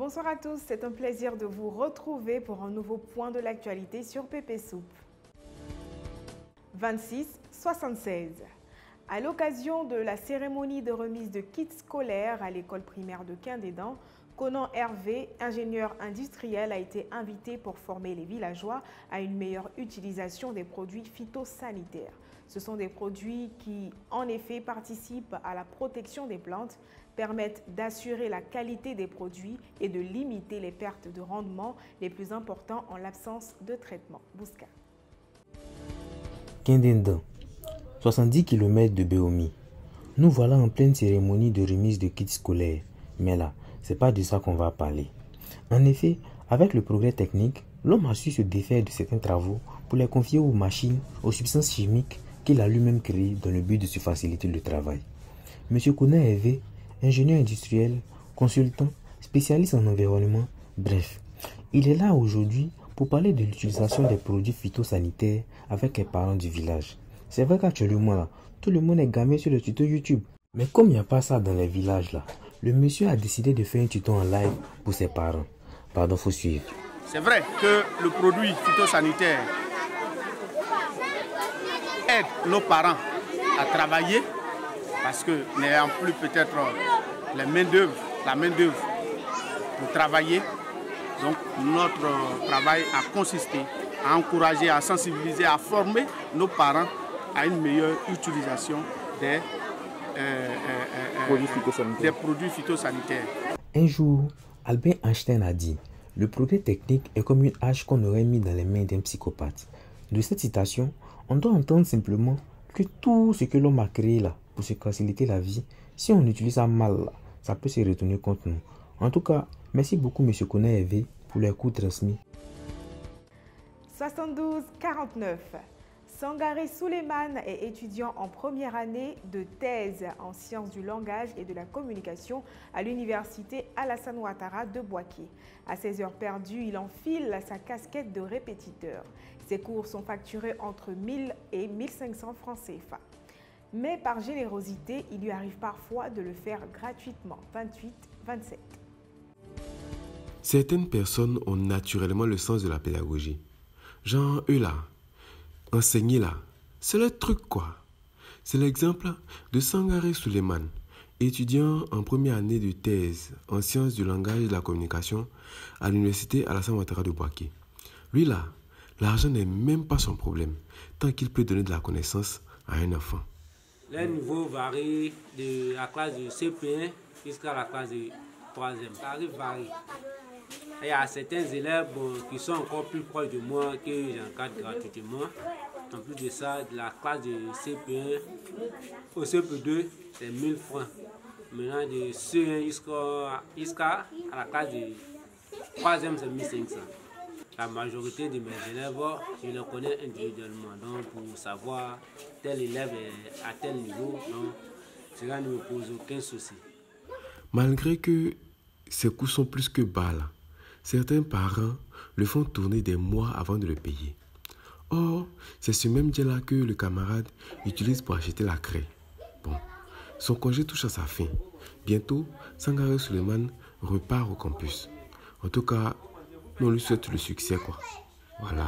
Bonsoir à tous, c'est un plaisir de vous retrouver pour un nouveau point de l'actualité sur Pépé Soupe. 26-76. À l'occasion de la cérémonie de remise de kits scolaires à l'école primaire de Quindédan, Conan Hervé, ingénieur industriel, a été invité pour former les villageois à une meilleure utilisation des produits phytosanitaires. Ce sont des produits qui, en effet, participent à la protection des plantes, permettent d'assurer la qualité des produits et de limiter les pertes de rendement les plus importantes en l'absence de traitement. Bouska. Quindédan, 70 km de Béomi. Nous voilà en pleine cérémonie de remise de kits scolaires. Mais là, c'est pas de ça qu'on va parler. En effet, avec le progrès technique, l'homme a su se défaire de certains travaux pour les confier aux machines, aux substances chimiques qu'il a lui-même créées dans le but de se faciliter le travail. M. Conan Hervé, ingénieur industriel, consultant, spécialiste en environnement, bref, il est là aujourd'hui pour parler de l'utilisation des produits phytosanitaires avec les parents du village. C'est vrai qu'actuellement là, tout le monde est gamé sur le tuto YouTube. Mais comme il n'y a pas ça dans les villages là, le monsieur a décidé de faire un tuto en live pour ses parents. Pardon, faut suivre. C'est vrai que le produit phytosanitaire aide nos parents à travailler parce que n'ayant plus peut-être la main-d'œuvre pour travailler. Donc notre travail a consisté à encourager, à sensibiliser, à former nos parents à une meilleure utilisation des produits phytosanitaires. Un jour, Albert Einstein a dit « Le progrès technique est comme une hache qu'on aurait mis dans les mains d'un psychopathe ». De cette citation, on doit entendre simplement que tout ce que l'homme a créé là pour se faciliter la vie, si on utilise ça mal là, ça peut se retourner contre nous. En tout cas, merci beaucoup M. Conan Hervé pour les coups transmis. 72-49. Sangaré Souleymane est étudiant en première année de thèse en sciences du langage et de la communication à l'université Alassane Ouattara de Bouaké. À ses heures perdues, il enfile sa casquette de répétiteur. Ses cours sont facturés entre 1000 et 1500 francs CFA. Mais par générosité, il lui arrive parfois de le faire gratuitement. 28-27. Certaines personnes ont naturellement le sens de la pédagogie. Genre, eux là, enseigner là, c'est le truc quoi. C'est l'exemple de Sangaré Souleymane, étudiant en première année de thèse en sciences du langage et de la communication à l'université Alassane Ouattara de Bouaké. Lui là, l'argent n'est même pas son problème, tant qu'il peut donner de la connaissance à un enfant. Les niveaux varient de la classe de CP1 jusqu'à la classe de 3e. Ça varie. Il y a certains élèves qui sont encore plus proches de moi que j'encadre gratuitement. En plus de ça, de la classe de CP1 au CP2, c'est 1000 francs. Maintenant, de CE1 jusqu'à la classe de 3e, c'est 1500. La majorité de mes élèves, je les connais individuellement. Donc, pour savoir tel élève est à tel niveau, donc, cela ne me pose aucun souci. Malgré que ces coûts sont plus que bas là, certains parents le font tourner des mois avant de le payer. Or, c'est ce même dia-là que le camarade utilise pour acheter la craie. Bon, son congé touche à sa fin. Bientôt, Sangaré Souleymane repart au campus. En tout cas, on lui souhaite le succès quoi. Voilà.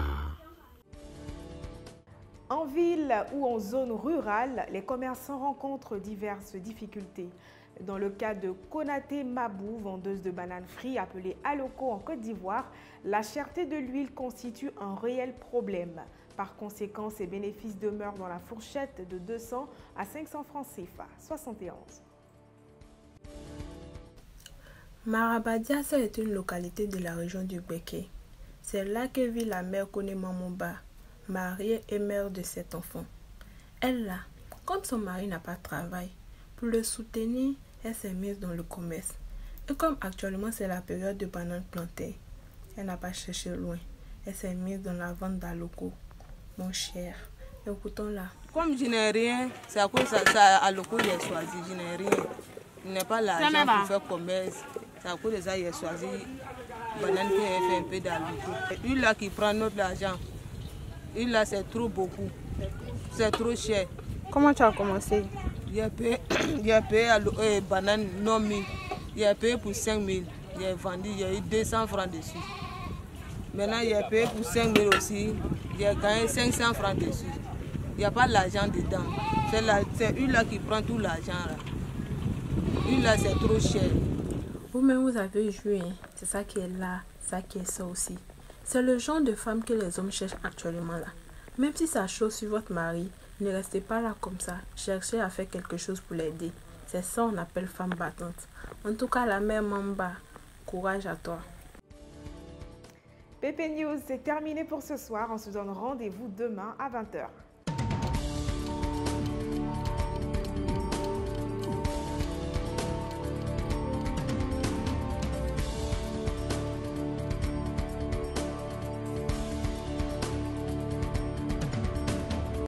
En ville ou en zone rurale, les commerçants rencontrent diverses difficultés. Dans le cas de Konaté Mabou, vendeuse de bananes frites appelée Aloko en Côte d'Ivoire, la cherté de l'huile constitue un réel problème. Par conséquent, ses bénéfices demeurent dans la fourchette de 200 à 500 francs CFA. 71. Marabadiassa est une localité de la région du Béké. C'est là que vit la mère Koné Mamomba, mariée et mère de 7 enfants. Elle là, comme son mari n'a pas de travail, pour le soutenir, elle s'est mise dans le commerce. Et comme actuellement c'est la période de bananes plantées, elle n'a pas cherché loin. Elle s'est mise dans la vente d'Aloko. Mon cher, écoutons-la. Comme je n'ai rien, c'est à cause de ça Aloko j'ai choisi. Je n'ai rien. Je n'ai pas l'argent pour faire commerce. C'est à cause de ça j'ai choisi banane qui fait un peu d'Aloko. Lui là qui prend notre argent. Lui là c'est trop beaucoup. C'est trop cher. Comment tu as commencé? J'ai payé banane non 1000. J'ai payé pour 5000. J'ai vendu, j'ai eu 200 francs dessus. Maintenant, j'ai payé pour 5 000 aussi. J'ai gagné 500 francs dessus. Il n'y a pas l'argent dedans. C'est lui là qui prend tout l'argent. Lui là, c'est trop cher. Vous-même, vous avez joué. Hein? C'est ça qui est là, ça qui est ça aussi. C'est le genre de femme que les hommes cherchent actuellement là. Même si ça chauffe sur votre mari, ne restez pas là comme ça. Cherchez à faire quelque chose pour l'aider. C'est ça qu'on appelle femme battante. En tout cas, la mère Mamba, courage à toi. PP News, c'est terminé pour ce soir. On se donne rendez-vous demain à 20 h.